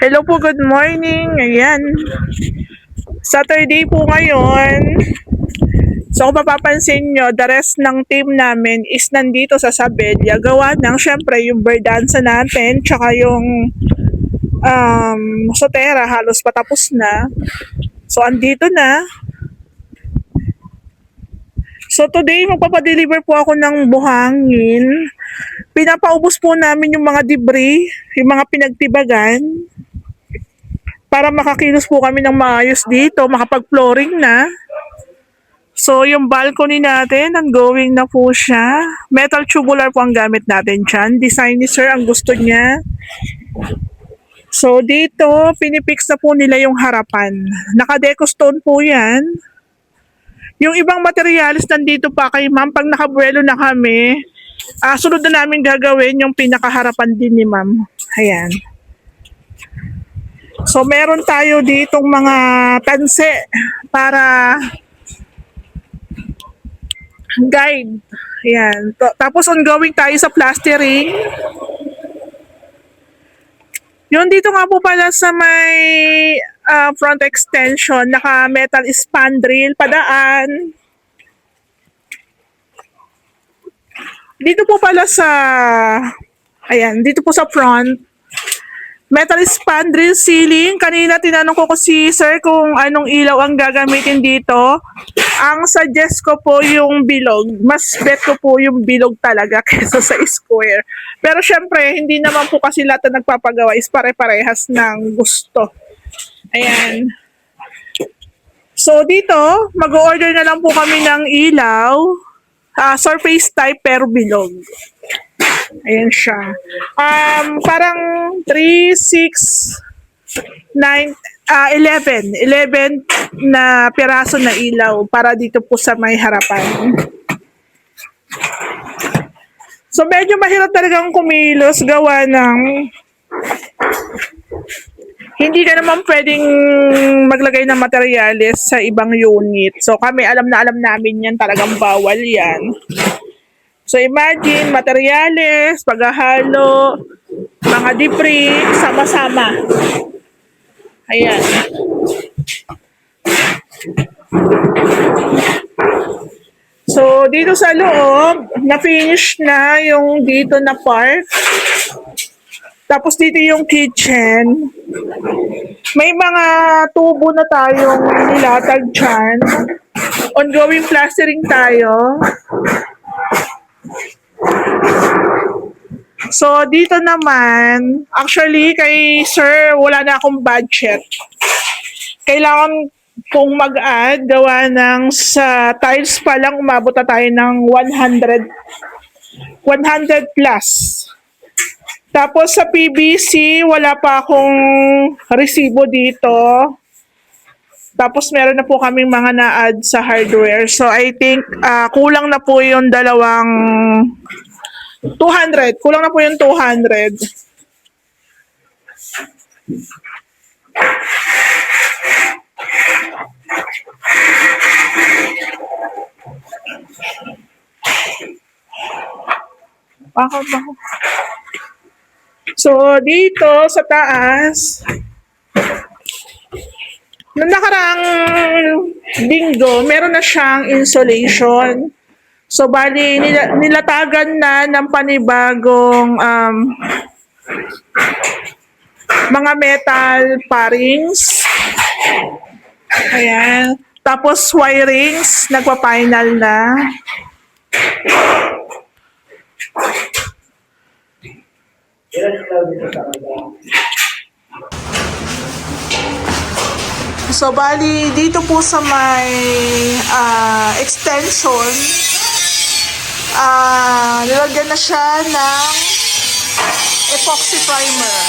Hello po, good morning. Ayan. Saturday po ngayon. So kung mapapansin nyo, the rest ng team namin is nandito sa Sabella. Gawa ng syempre yung birdansa natin, tsaka yung Sotera halos patapos na. So andito na. So today magpapadeliver po ako ng buhangin. Pinapaubos po namin yung mga debris, yung mga pinagtibagan, para makakilos po kami ng maayos dito, makapag-flooring na. So, yung balcony natin, ongoing na po siya. Metal tubular po ang gamit natin dyan. Design ni Sir ang gusto niya. So, dito, pinipix na po nila yung harapan. Naka-deco stone po yan. Yung ibang materials nandito pa kay ma'am. Pag nakabuelo na kami, sunod na namin gagawin yung pinakaharapan din ni ma'am. Ayan. So, meron tayo ditong mga tanse para guide. Ayan. Tapos, ongoing tayo sa plastering. Yung dito nga po pala sa may front extension, naka-metal spandrel, padaan. Dito po pala sa, ayan, dito po sa front, metal spandrel ceiling. Kanina tinanong ko si Sir kung anong ilaw ang gagamitin dito. Ang suggest ko po yung bilog. Mas bet ko po yung bilog talaga kaysa sa square. Pero syempre, hindi naman po kasi lahat na nagpapagawa is pare-parehas ng gusto. Ayan. So dito, mag-order na lang po kami ng ilaw. Surface type pero bilog. Ayan siya. Parang 3, 6, 9, 11. 11 na piraso na ilaw para dito po sa may harapan. So medyo mahirap talagang kumilos gawa ng hindi ka naman pwedeng maglagay ng materyales sa ibang unit. So kami alam namin yan, talagang bawal yan. So imagine, materyales, paghahalo, mga debris, sama-sama. Ayan. So dito sa loob, na-finish na yung dito na part. Tapos dito yung kitchen. May mga tubo na tayong nilatag dyan. Ongoing plastering tayo. So, dito naman, actually, kay Sir, wala na akong budget. Kailangan kong mag-add, gawa ng sa tiles pa lang, umabot na tayo ng 100 plus. Tapos sa PVC, wala pa akong resibo dito. Tapos meron na po kaming mga na-add sa hardware. So I think kulang na po yung dalawang 200. Kulang na po yung 200. Bakit? So dito sa taas, noong nakaraang linggo, meron na siyang insulation. So, bali, nilatagan na ng panibagong mga metal parings. Ayan. Tapos, wirings, nagpa-final na. So, bali, dito po sa may extension, nilagyan na siya ng epoxy primer.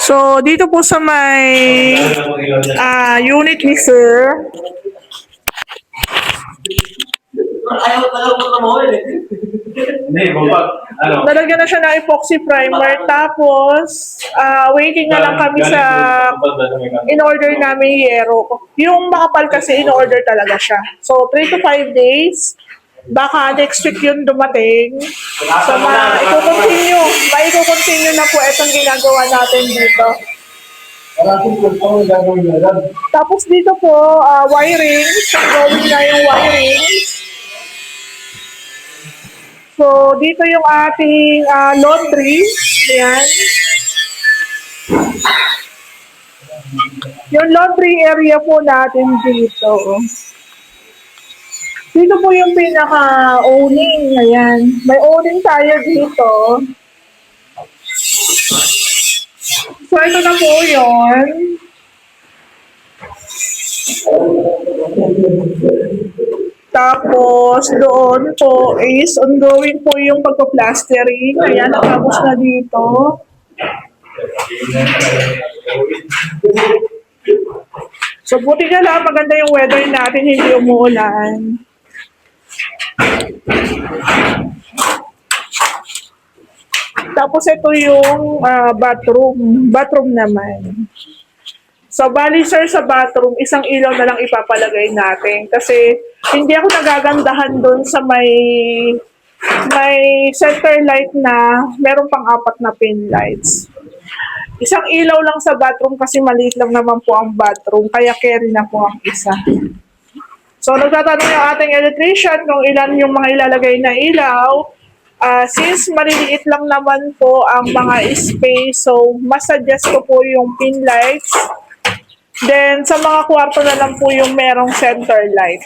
So, dito po sa may unit ni Sir, ayaw talaga mo nalagyan na siya ng epoxy primer. Tapos, waiting na lang kami sa in-order namin yero. Yung makapal kasi in-order talaga siya. So, 3 to 5 days. Baka next week yun dumating. So, maiko-continue na po itong ginagawa natin dito. Tapos dito po, wiring. So, gawin na yung wiring. So, dito yung ating laundry. Ayan. Yung laundry area po natin dito. Dito po yung pinaka-owning. Ayan. May owning tayo dito. So, ito na po yun. Tapos, doon po is ongoing po yung pagpa-plastering. Ayan, natapos na dito. So, buti na lang, maganda yung weather natin, hindi umuulan. Tapos, ito yung bathroom. Bathroom naman. So, bali sir, sa bathroom, isang ilaw na lang ipapalagay natin. Kasi, hindi ako nagagandahan doon sa may center light na meron pang 4 na pin lights. Isang ilaw lang sa bathroom kasi maliit lang naman po ang bathroom, kaya carry na po ang isa. So, nagtatanong yung ating electrician kung ilan yung mga ilalagay na ilaw. Since maliliit lang naman po ang mga space, so mas suggest ko po yung pin lights. Then, sa mga kwarto na lang po yung merong center light.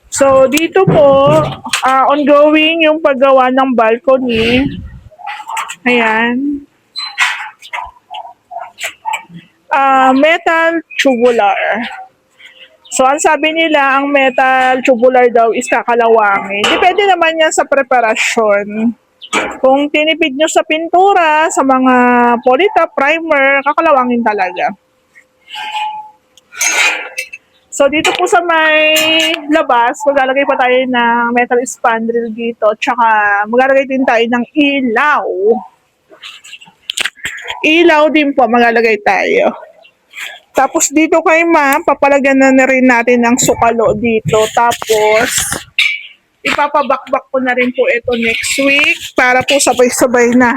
So, dito po, ongoing yung paggawa ng balcony. Ayan. Metal tubular. So, ang sabi nila, ang metal tubular daw is kakalawangin. Depende naman yan sa preparasyon. Kung tinipid nyo sa pintura, sa mga polytop, primer, kakalawangin talaga. So, dito po sa may labas, maglalagay pa tayo ng metal spandrel dito, tsaka maglalagay din tayo ng ilaw. Ilaw din po, maglalagay tayo. Tapos dito kay ma'am, papalagyan na rin natin ng sukalo dito. Tapos, ipapabakbak ko na rin po ito next week para po sabay-sabay na.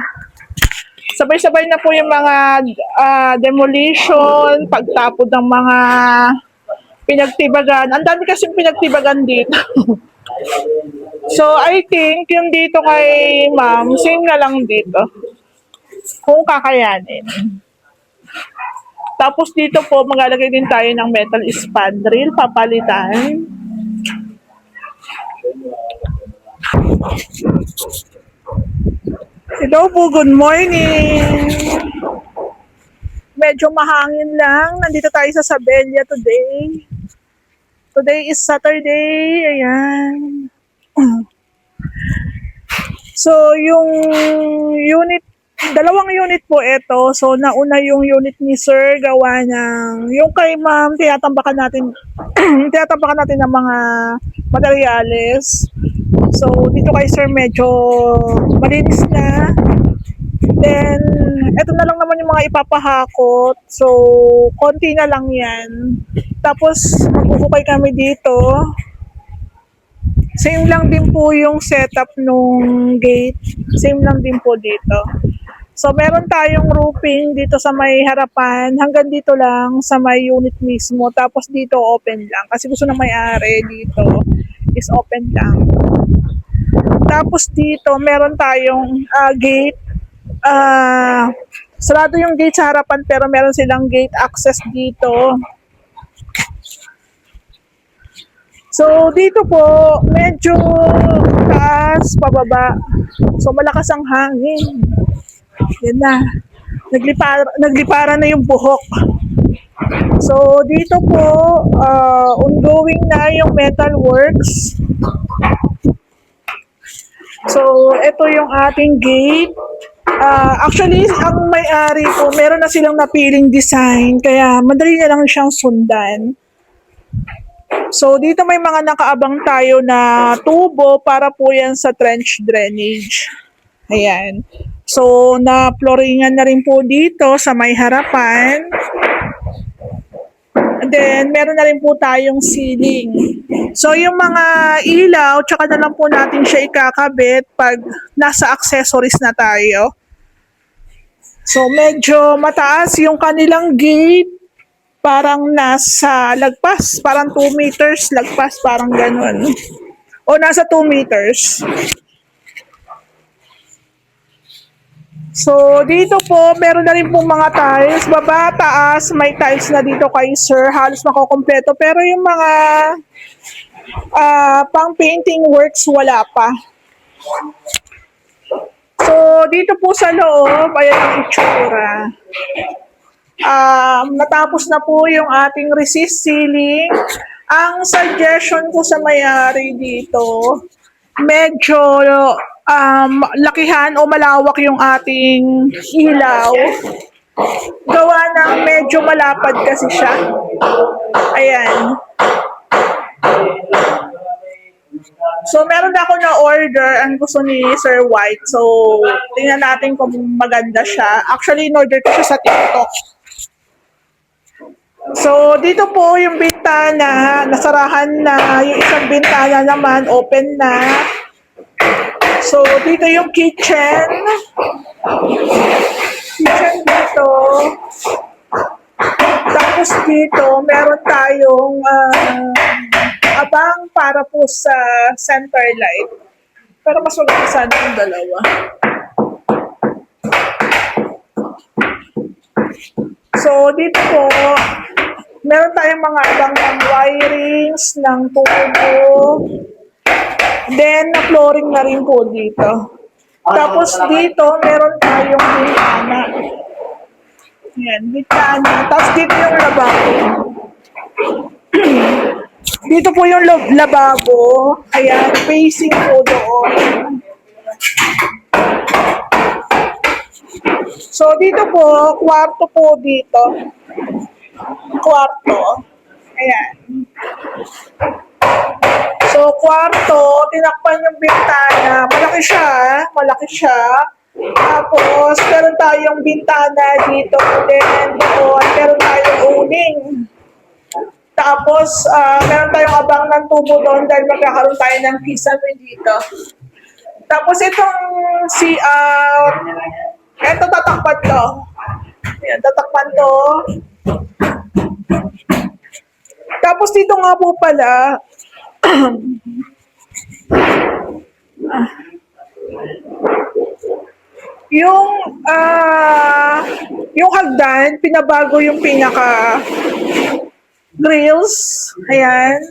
Sabay-sabay na po yung mga demolition, pagtapod ng mga pinagtibagan. Ang dami kasing pinagtibagan dito. So, I think yung dito kay ma'am, same na lang dito. Kung kakayanin. Tapos dito po, maglalagay din tayo ng metal spandrel, papalitan. Hello po, good morning. Medyo mahangin lang. Nandito tayo sa Sabella today. Today is Saturday. Ayan. So, yung unit, dalawang unit po ito. So, nauna yung unit ni Sir, gawa ng, yung kay Ma'am, tinatambakan natin, tinatambakan natin ng mga materyales. So, dito kay Sir, medyo malinis na. Then, eto na lang naman yung mga ipapahakot. So, konti na lang yan. Tapos, mag-ukay kami dito. Same lang din po yung setup nung gate. Same lang din po dito. So, meron tayong roofing dito sa may harapan. Hanggang dito lang sa may unit mismo. Tapos dito open lang. Kasi gusto ng may-ari dito is open lang. Tapos dito, meron tayong gate. Sarado yung gate sa harapan pero meron silang gate access dito. So, dito po, medyo taas, pababa. So, malakas ang hangin. Yan na. Naglipara na yung buhok. So, dito po, ongoing na yung metal works. So, ito yung ating gate. Actually, ang may-ari po, meron na silang napiling design, kaya madali na lang siyang sundan. So, dito may mga nakaabang tayo na tubo para po yan sa trench drainage. Ayan. So, na-flooringan na rin po dito sa may harapan. And then, meron na rin po tayong ceiling. So, yung mga ilaw, tsaka na lang po natin siya ikakabit pag nasa accessories na tayo. So, medyo mataas yung kanilang gate. Parang nasa lagpas. Parang 2 meters lagpas. Parang ganun. O nasa 2 meters. So, dito po, meron na rin pong mga tiles. Baba, taas, may tiles na dito kay sir. Halos makukompleto. Pero yung mga pang painting works, wala pa. So, dito po sa loob, ayan ang itsura. Natapos na po yung ating resist ceiling. Ang suggestion ko sa may-ari dito, medyo lakihan o malawak yung ating ilaw. Gawa ng medyo malapad kasi siya. Ayan. So, meron na ako na order ang gusto ni Sir White. So, tingnan natin kung maganda siya. Actually, in-order ko siya sa TikTok. So, dito po yung bintana, nasarahan na. Yung isang bintana naman, open na. So, dito yung kitchen. Kitchen dito. Tapos dito, meron tayong abang para po sa center light. Pero mas maganda sana yung dalawa. So, dito po, meron tayong mga abang ng wirings, ng tubo. Then, na-flooring na rin po dito. Tapos dito, meron tayong bintana. Yan, bintana. Tapos dito yung lababo. Dito po yung lababo. Ayan, facing po doon. So, dito po, kwarto po dito. Kwarto. Ayan. So, kwarto, tinakpan yung bintana. Malaki siya, malaki siya. Tapos, meron tayong bintana dito. Then, doon, meron tayong uning. Tapos, meron tayong abang ng tubo doon dahil magkakaroon tayo ng kisame dito. Tapos, itong eto tatakpan to. Ayan, tatakpan to. Tapos, dito nga po pala, yung hagdan, pinabago yung pinaka grills. Ayan.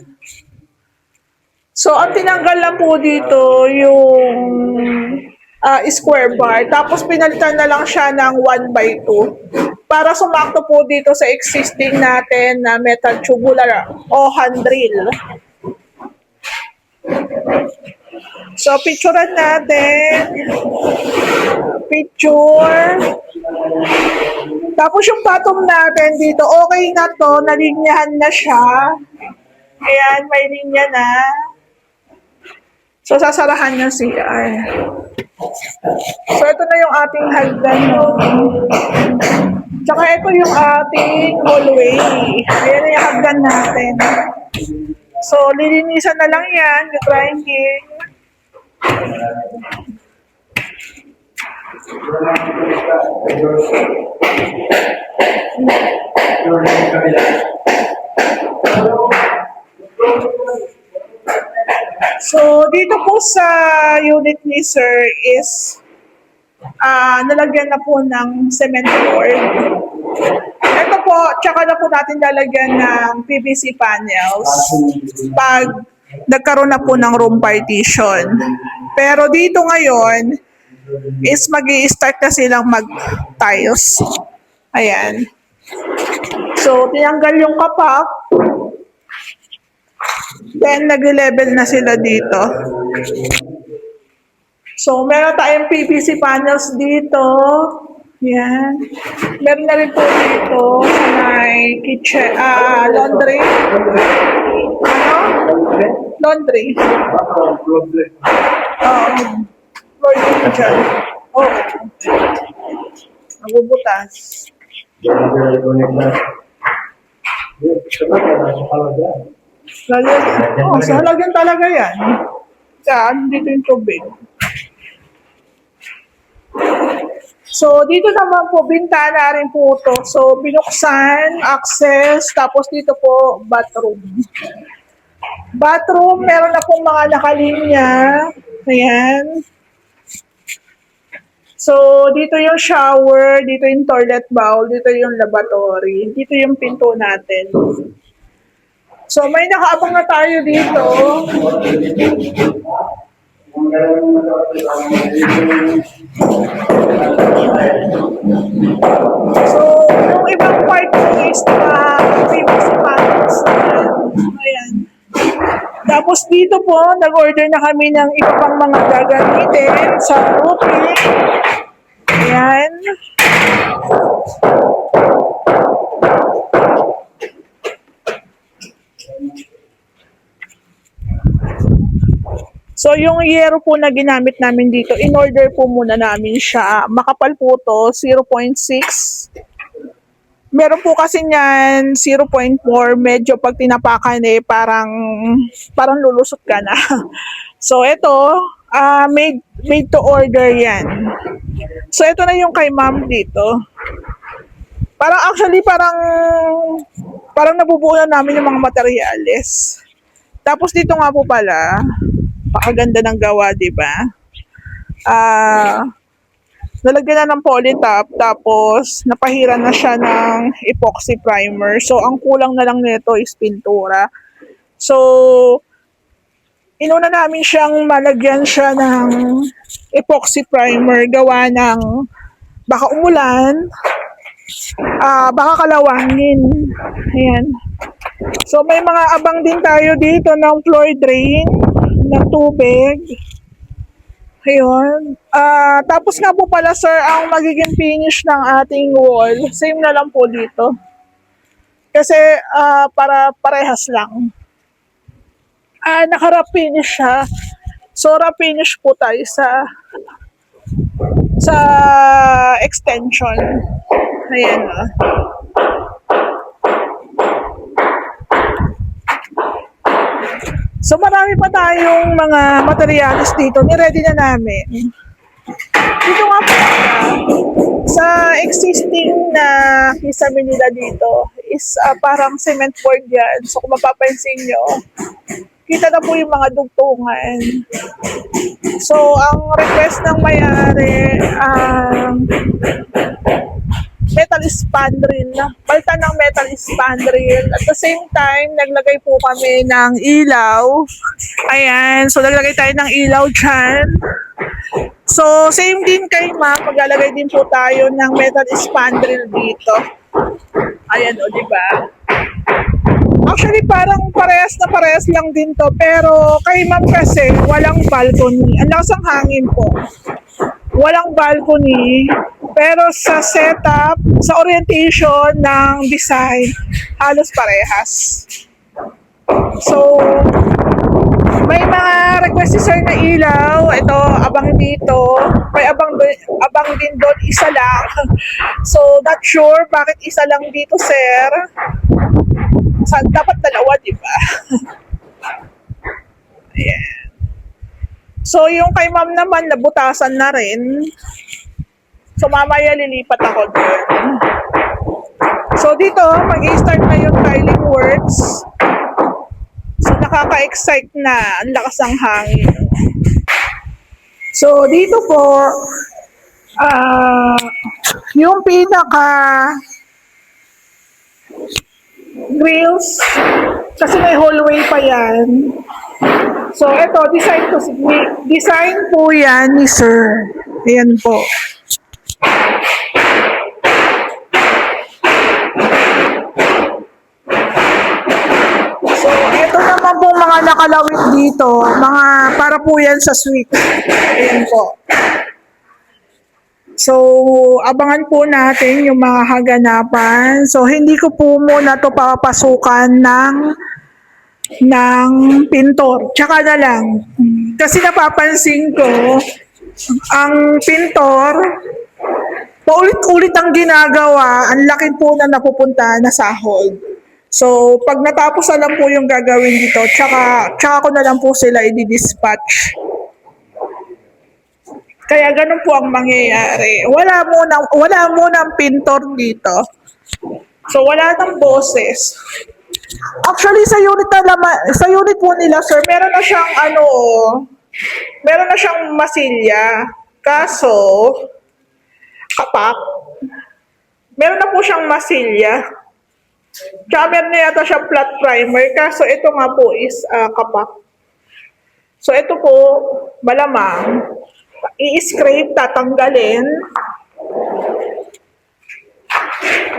So, ang tinanggal lang po dito yung square bar. Tapos, pinalitan na lang siya ng 1x2 para sumakto po dito sa existing natin na metal tubular o handrail. So, picturean natin. Picture. Tapos yung bottom natin dito, okay na to, nalinyahan na siya. Ayan, may linya na. So, sasarahan yung CR. So, ito na yung ating hagdan, no? Tsaka ito yung ating hallway. Ayan na yung hagdan natin. So, lilinisan na lang yan, yung grinding. So, dito po sa unit ni Sir is nalagyan na po ng cement board. Ito po, tsaka na po natin lalagyan ng PVC panels pag nagkaroon na po ng room partition. Pero dito ngayon is mag-i-start na silang mag-tiles. Ayan. So, tinanggal yung kapak. Then, nag-level na sila dito. So, meron tayong PVC panels dito. Yan. Meron na rin po dito sa may kitchen, laundry. Ano? Laundry. Laundry dyan. Oh. Nagubutas. Lalagyan. Oh, sa halagyan talaga yan. Saan? Dito yung tubig. So, dito naman po, bintana rin po ito. So, binuksan, access, tapos dito po, bathroom. Bathroom, meron na pong mga nakalinya. Ayan. So, dito yung shower, dito yung toilet bowl, dito yung lavatory, dito yung pinto natin. So, may nakaabang na tayo dito. So, yung ibang part po is na privacy matters. Ayan. Tapos dito po, nag-order na kami ng iba pang mga gagamitin sa roofing. Ayan. So, yung yero po na ginamit namin dito, in-order po muna namin siya. Makapal po to, 0.6. Meron po kasi niyan 0.4, medyo pag tinapakan parang lulusot ka na. So, ito, made to order yan. So, ito na yung kay ma'am dito. Parang nabubuo na namin yung mga materyales. Tapos dito nga po pala, pakaganda ng gawa, di ba? Nalagyan na ng polytop, tapos napahiran na siya ng epoxy primer. So, ang kulang na lang nito is pintura. So, inuna namin siyang malagyan siya ng epoxy primer, gawa ng baka umulan, baka kalawangin. Ayan. So, may mga abang din tayo dito ng floor drain, ng tubig. Ayun. Tapos nga po pala sir, ang magiging finish ng ating wall, same na lang po dito. Kasi para parehas lang. Naka-wrap finish siya. So wrap finish po tayo sa extension. Ayan o. So marami pa tayong mga materials dito. Ni-ready na namin. Dito nga po sa existing na kisame nila dito is parang cement board yan. So kung mapapansin nyo, kita na po yung mga dugtungan. So ang request ng may-ari, metal spandrel, balta ng metal spandrel. At the same time, naglagay po kami ng ilaw. Ayan, so naglagay tayo ng ilaw dyan. So, same din kay ma'am, maglalagay din po tayo ng metal spandrel dito. Ayan o, diba? Actually, parang parehas lang din to. Pero kay ma'am kasi, walang balcony. Ang lakas ang hangin po. Walang balcony, pero sa setup, sa orientation ng design, halos parehas. So, may mga request si sir na ilaw. Ito, abang dito. May abang din doon, isa lang. So, not sure bakit isa lang dito, sir. Dapat dalawa, di ba? Ayan. So, yung kay ma'am naman, nabutasan na rin. So, mamaya lilipat ako doon. So, dito, mag-i-start na yung tiling works. So, nakaka-excite na. Ang lakas ng hangin. So, dito po, yung pinaka grills, kasi may hallway pa yan. So, ito, design po yan ni sir. Ayan po. So, ito naman po mga nakalawit dito. Para po yan sa suite. Ayan po. So, abangan po natin yung mga haganapan. So, hindi ko po muna to papasukan ng pintor. Tsaka na lang. Kasi napapansin ko, ang pintor, paulit-ulit ang ginagawa, ang laki po na napupunta na sahod. So, pag natapos na lang po yung gagawin dito, tsaka ko na lang po sila i-dispatch. Kaya ganun po ang mangyayari. Wala munang pintor dito. So, wala nang boses. Actually, sa unit po nila, sir, meron na siyang masilya. Kaso, kapak. Meron na po siyang masilya. Tsaka meron na yata siyang flat primer. Kaso, ito nga po is kapak. So, ito po, malamang, i-scrape, tatanggalin.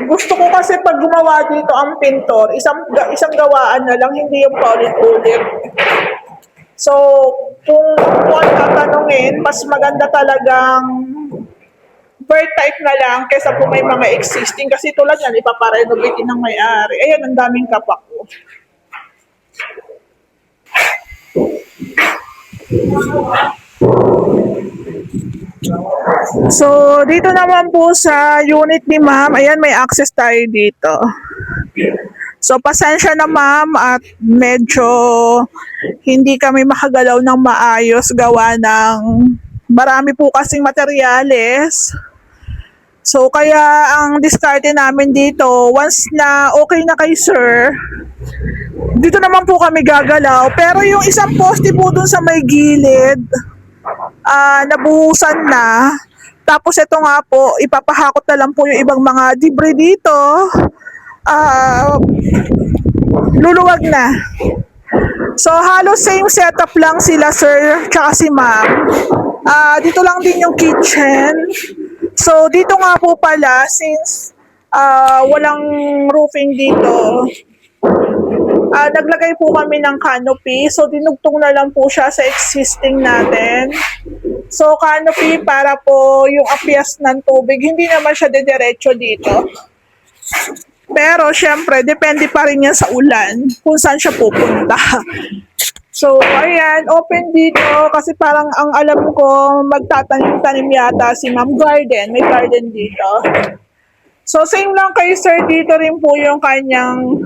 Gusto ko kasi pag gumawa dito ang pintor, isang gawaan na lang, hindi yung paulit-ulit. So, kung ang tatanungin, mas maganda talagang bird type na lang kaysa kung may mga existing. Kasi tulad yan, ipaparenovate din ng may-ari. Ayan, ang daming kapak ko. So, dito naman po sa unit ni ma'am, ayan, may access tayo dito. So, pasensya na ma'am at medyo hindi kami makagalaw ng maayos gawa ng marami po kasing materyales. So, kaya ang diskarte namin dito, once na okay na kay sir, dito naman po kami gagalaw. Pero yung isang poste po dun sa may gilid, nabuhusan na. Tapos ito nga po, ipapahakot na lang po yung ibang mga debris dito. Luluwag na. So, halos same setup lang sila, sir, tsaka si ma'am. Dito lang din yung kitchen. So, dito nga po pala, since walang roofing dito, naglagay po kami ng canopy. So, dinugtong na lang po siya sa existing natin. So, canopy para po yung apias ng tubig, hindi naman siya dediretso dito. Pero, syempre, depende pa rin yan sa ulan kung saan siya pupunta. So, ayan, open dito kasi parang ang alam ko, magtatanim-tanim yata si Ma'am Garden. May garden dito. So, same lang kay sir, dito rin po yung kanyang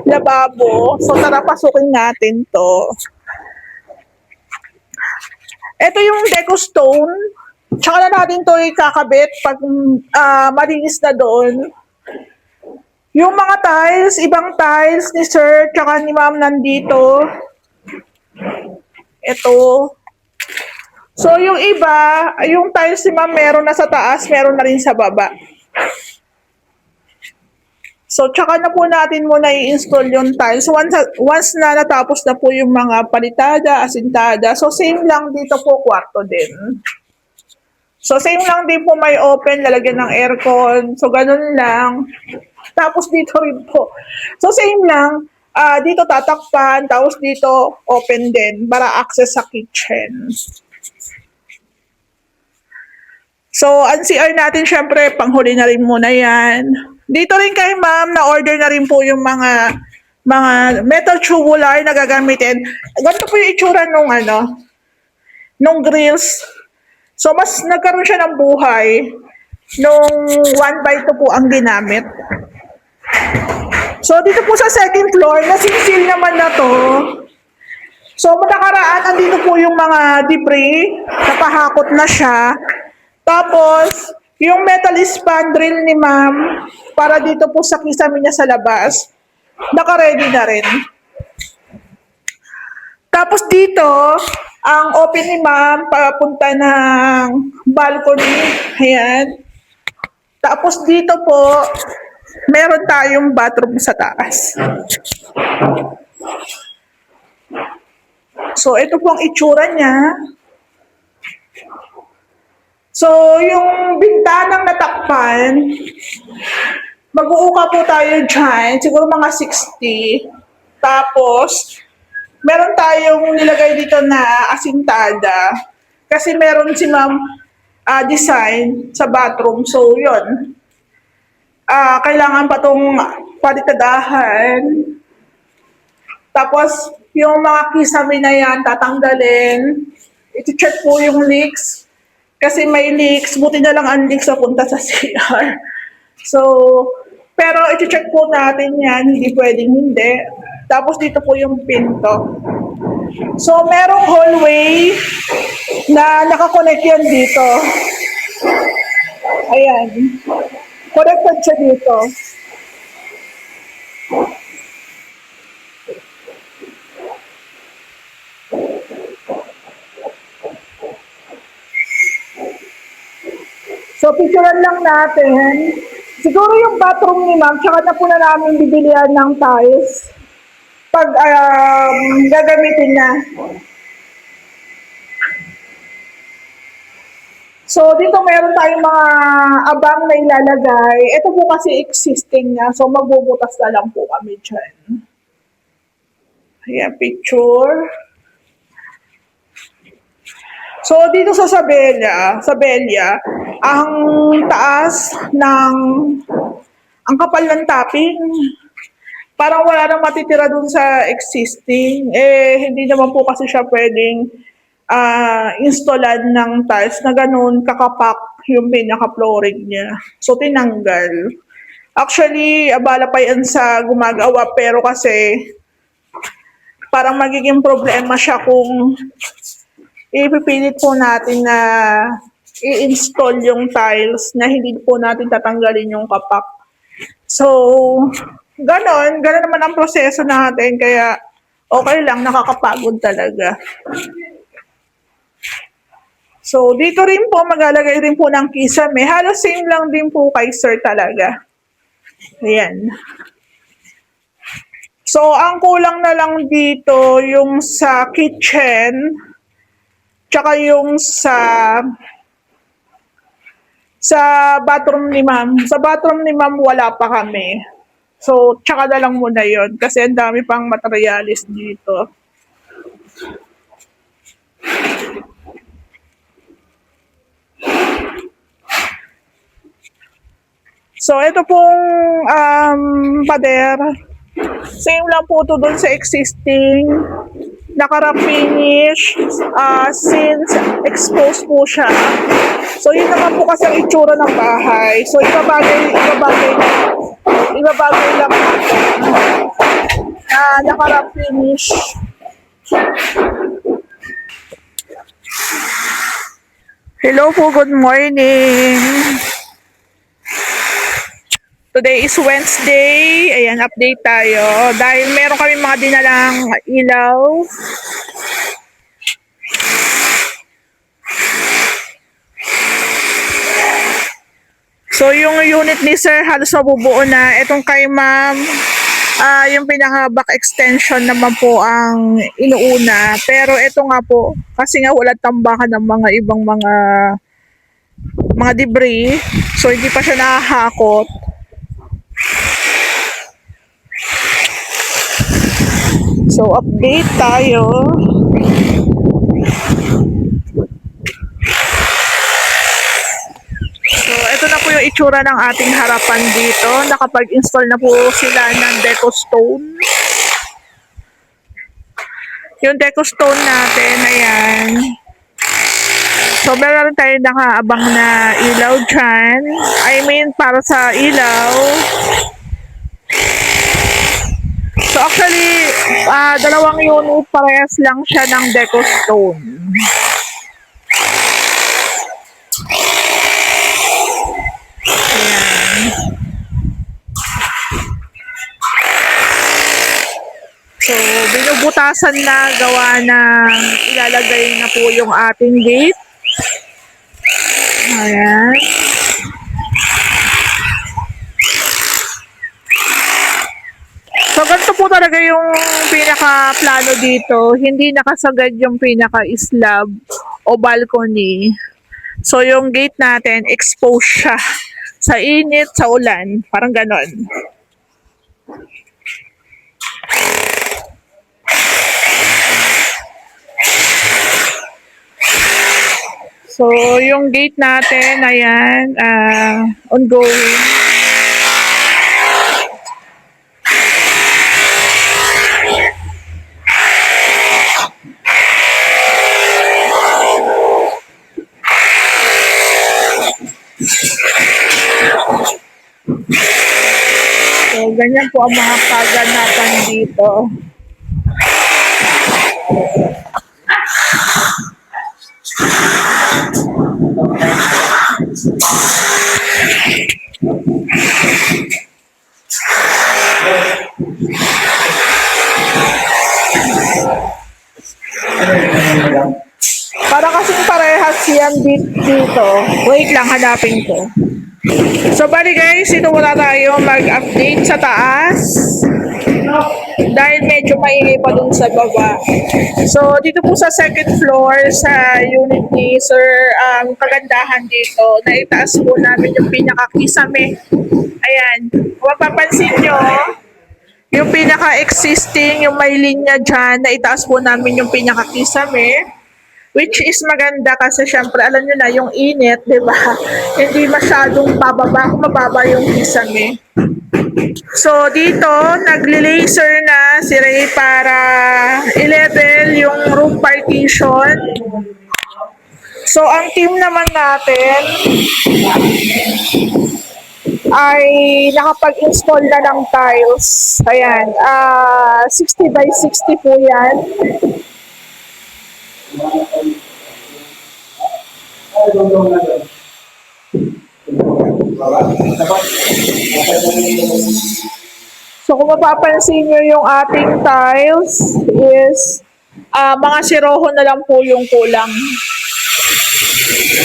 lababo. So, tara, pasukin natin to. Ito yung deco stone. Tsaka na natin to ikakabit pag malinis na doon. Yung mga tiles, ibang tiles ni sir, tsaka ni ma'am nandito. Ito. So, yung iba, yung tiles ni ma'am meron na sa taas, meron na rin sa baba. So, tsaka na po natin muna i-install yung tiles. Once na natapos na po yung mga palitada, asintada. So, same lang dito po, kwarto din. So, same lang din po may open, lalagyan ng aircon. So, ganun lang. Tapos dito rin po. So, same lang. Dito tatakpan, tapos dito open din para access sa kitchen. So, ang CR natin, syempre, panghuli na rin muna yan. Dito rin kay ma'am, na-order na rin po yung mga metal tubular na gagamitin. Ganito po yung itsura nung grills. So, mas nagkaroon siya ng buhay nung 1x2 po ang ginamit. So, dito po sa second floor, nasinsil naman na to. So, nakaraan, andito po yung mga debris, napahakot na siya. Tapos, yung metal spandrel ni ma'am, para dito po sa kisame niya sa labas, naka-ready na rin. Tapos dito, ang open ni ma'am, papunta ng balcony. Ayan. Tapos dito po, meron tayong bathroom sa taas. So, ito po ang itsura niya. So, yung bintanang natakpan, mag-uuka po tayo dyan, siguro mga 60. Tapos, meron tayong nilagay dito na asintada. Kasi meron si ma'am design sa bathroom. So, yun. Kailangan pa itong palitadahan. Tapos, yung mga kisame na yan, tatanggalin. Iti-check po yung leaks. Kasi may leaks, buti na lang ang leaks na punta sa CR. So, Pero iti-check po natin yan, hindi pwedeng hindi. Tapos dito po yung pinto. So, merong hallway na nakakonect yan dito. Ayan. Connected siya dito. So, picturean lang natin. Siguro yung bathroom ni ma'am, tsaka na po na namin bibilihan ng tiles pag gagamitin na. So, dito meron tayong mga abang na ilalagay. Ito po kasi existing na, so magbubutas na lang po kami dyan. Ayan, picture. So, dito sa Sabella, ang taas ng, ang kapal ng topping, parang wala nang matitira dun sa existing. Hindi naman po kasi siya pwedeng installan ng tiles na ganun kakapak yung pinaka-flooring niya. So, tinanggal. Actually, abala pa yan sa gumagawa pero kasi parang magiging problema siya kung ipipilit po natin na i-install yung tiles na hindi po natin tatanggalin yung kapak. So, ganon naman ang proseso natin kaya okay lang, nakakapagod talaga. So, dito rin po, maglalagay rin po ng kisame. Halos same lang din po kay sir talaga. Ayan. So, ang kulang na lang dito, yung sa kitchen, tsaka yung sa bathroom ni ma'am. Sa bathroom ni ma'am, wala pa kami. So, tsaka na lang muna yon kasi ang dami pang materialis dito. So, ito pong pader. Same lang po ito dun sa existing. Naka-finish since exposed po siya. So, yun naman po kasi ang itsura ng bahay. So, ibabagay lang na naka-finish. Hello po, good morning. Today is Wednesday. Ayan, update tayo. Dahil meron kami mga dinalang ilaw. So, yung unit ni sir halos mabubuo na. Itong kay ma'am, yung pinaka-back extension naman po ang inuuna. Pero ito nga po, kasi nga wala tambakan ng mga ibang mga debris. So, hindi pa siya nakahakot. So, update tayo. So, ito na po yung itsura ng ating harapan dito. Nakapag-install na po sila ng deco stone. Yung deco stone natin, ayan. So, meron tayo nakaabang na ilaw dyan. I mean, para sa ilaw. So, actually, dalawang unit parehas lang siya ng deco stone. Ayan. So, binubutasan na gawa ng ilalagay na po yung ating gate. Ayan. So, ganito po talaga yung pinaka-plano dito. Hindi nakasagad yung pinaka-slab o balcony. So, yung gate natin, exposed siya sa init, sa ulan. Parang ganon. So, yung gate natin, ayan, ongoing. So, ganyan po ang mga kaganapan dito. Para kasing parehas yan dito. Wait lang, hanapin ko. So, bali guys, dito muna tayo mag-update sa taas. Dahil medyo maingay pa dun sa baba. So, dito po sa second floor, sa unit ni Sir, kagandahan dito, naitaas po namin yung pinaka-kisame. Ayan. Kung mapapansin nyo, yung pinaka-existing, yung may linya dyan, naitaas po namin yung pinaka-kisame. Which is maganda kasi syempre, alam nyo na, yung init, di ba? Hindi masyadong bababa kung mababa yung kisame. So, dito, nagli-laser na si Ray para i-level yung room partition. So, ang team naman natin ay nakapag-install na ng tiles. Ayan, 60 by 60 po yan. So kung mapapansin nyo yung ating tiles is mga siroho na lang po yung kulang.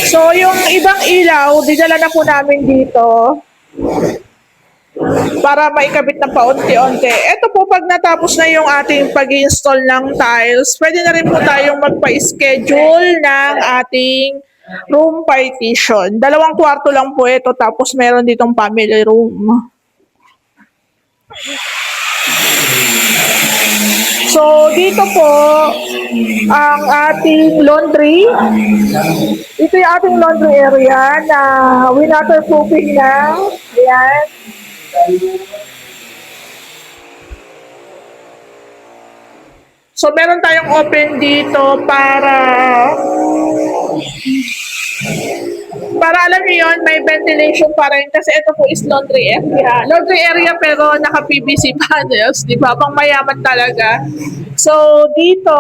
So yung ibang ilaw, dinala na po namin dito para maikabit na paunti-unti. Ito po, pag natapos na yung ating pag-install ng tiles, pwede na rin po tayong magpa-schedule ng ating room partition. 2 kwarto lang po ito, tapos meron ditong family room. So, dito po, ang ating laundry. Ito yung ating laundry area na winaterproofing na. Ayan. So, meron tayong open dito para alam niyo yon, may ventilation pa rin kasi ito po is laundry area. Laundry area pero naka-PVC panels, di ba? Pang mayaman talaga. So, dito,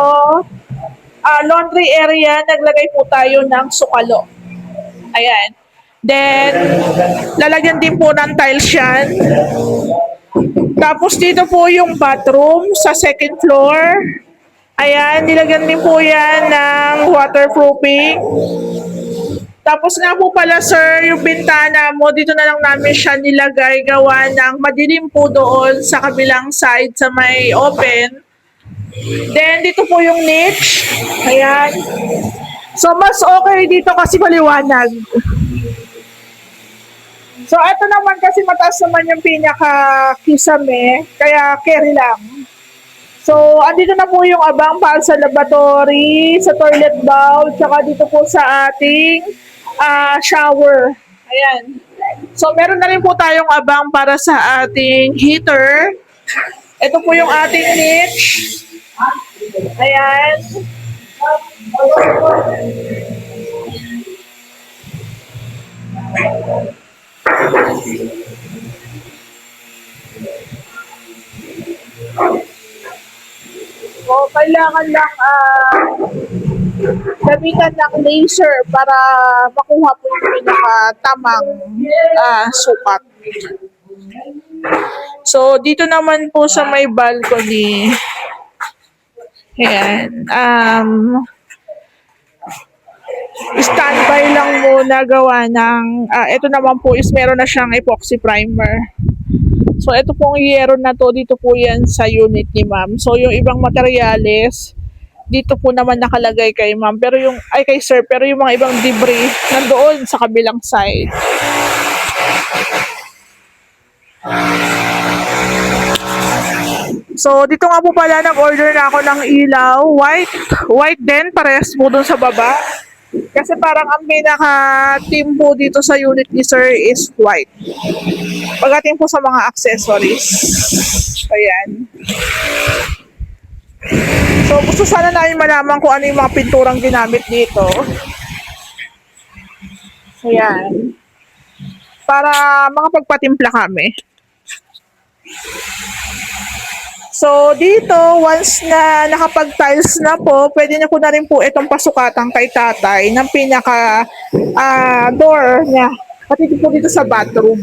laundry area, naglagay po tayo ng sukalo. Ayan. Then, lalagyan din po ng tiles yan. Tapos dito po yung bathroom sa second floor. Ayan, nilagyan din po yan ng waterproofing. Tapos nga po pala sir, yung bintana mo, dito na lang namin siya nilagay, gawa ng madilim po doon sa kabilang side sa may open. Then dito po yung niche. Ayan. So mas okay dito kasi maliwanag. So ito naman kasi mataas naman yung pinaka-kisame, kaya carry lang. So, andito na po yung abang para sa lavatory, sa toilet bowl, tsaka dito po sa ating shower. Ayan. So, meron na rin po tayong abang para sa ating heater. Ito po yung ating niche. Ayan. So, kailangan lang gamitan ng laser para makuha po yung pinakatamang sukat. So, dito naman po sa may balcony, ayan, standby lang muna gawa ng, ito naman po is meron na siyang epoxy primer. So, ito pong yero na to, dito po yan sa unit ni ma'am. So, yung ibang materyales, dito po naman nakalagay kay ma'am. Pero kay sir, pero yung mga ibang debris, nandoon sa kabilang side. So, dito nga po pala nag-order na ako ng ilaw. White din, parehas po dun sa baba. Kasi parang ang pinaka-team po dito sa unit ni sir is white. Pagdating po sa mga accessories. Ayan. So, gusto sana namin malaman kung ano yung mga pinturang ginamit dito. Ayan. Para makapagpatimpla kami. So, dito, once na nakapag-tiles na po, pwede na ko na rin po itong pasukatan kay tatay ng pinaka door niya. Pati po dito sa bathroom.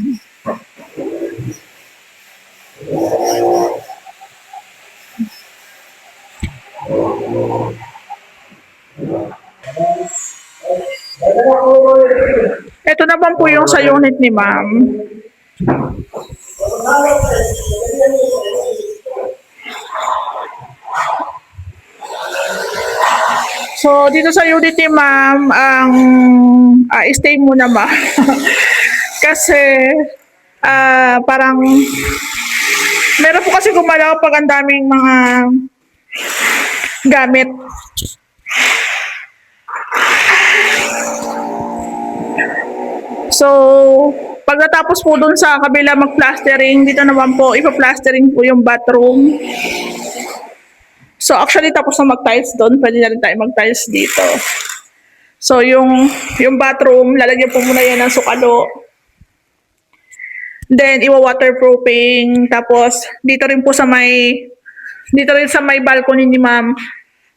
Ito naman po yung sa unit ni ma'am. So, dito sa unit ni ma'am, ang stay muna ba? Kasi, parang, meron po kasi gumalaw pag ang daming mga gamit. So, pag natapos po dun sa kabila mag-plastering, dito naman po, ipa-plastering po yung bathroom. So, actually, tapos na mag-tiles doon, pwede na rin tayo mag-tiles dito. So, yung bathroom, lalagyan po muna yan ng sukalo. Then, iwa-waterproofing. Tapos, dito rin sa may balcony ni ma'am,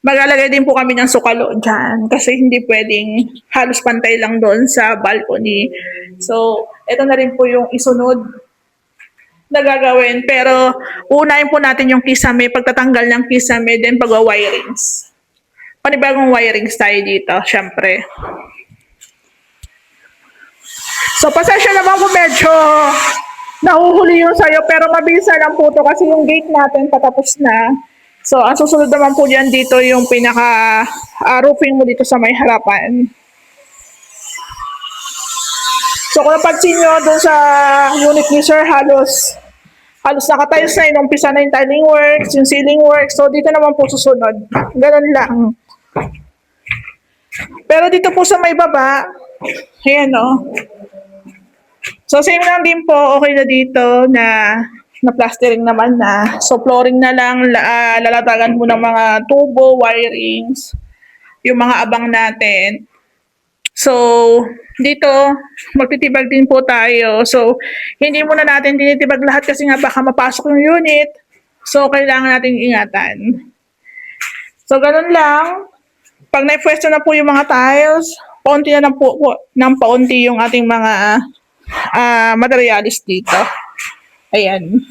maglalagay din po kami ng sukalo dyan. Kasi hindi pwedeng halos pantay lang doon sa balcony. So, ito na rin po yung isunod na gagawin. Pero, unahin po natin yung kisame, pagtatanggal ng kisame, then pagwa-wirings. Panibagong wirings tayo dito, syempre. So, pasensya naman po medyo nahuhuli yung sayo, pero mabisa lang po to kasi yung gate natin patapos na. So, ang susunod naman po dyan dito yung pinaka roofing mo dito sa may harapan. So, kung napansin nyo doon sa unit ni Sir, halos nakatiles na, inumpisa na yung tiling works, yung ceiling works. So, dito naman po susunod. Ganun lang. Pero dito po sa may baba, ayan o. So, same lang din po, okay na dito na plastering naman na. So, flooring na lang, lalatagan mo ng mga tubo, wirings, yung mga abang natin. So, dito, magtitibag din po tayo. So, hindi muna natin tinitibag lahat kasi nga baka mapasok yung unit. So, kailangan natin ingatan. So, ganun lang. Pag naipwesto na po yung mga tiles, paunti na lang po ng paunti yung ating mga materialis dito. Ayan.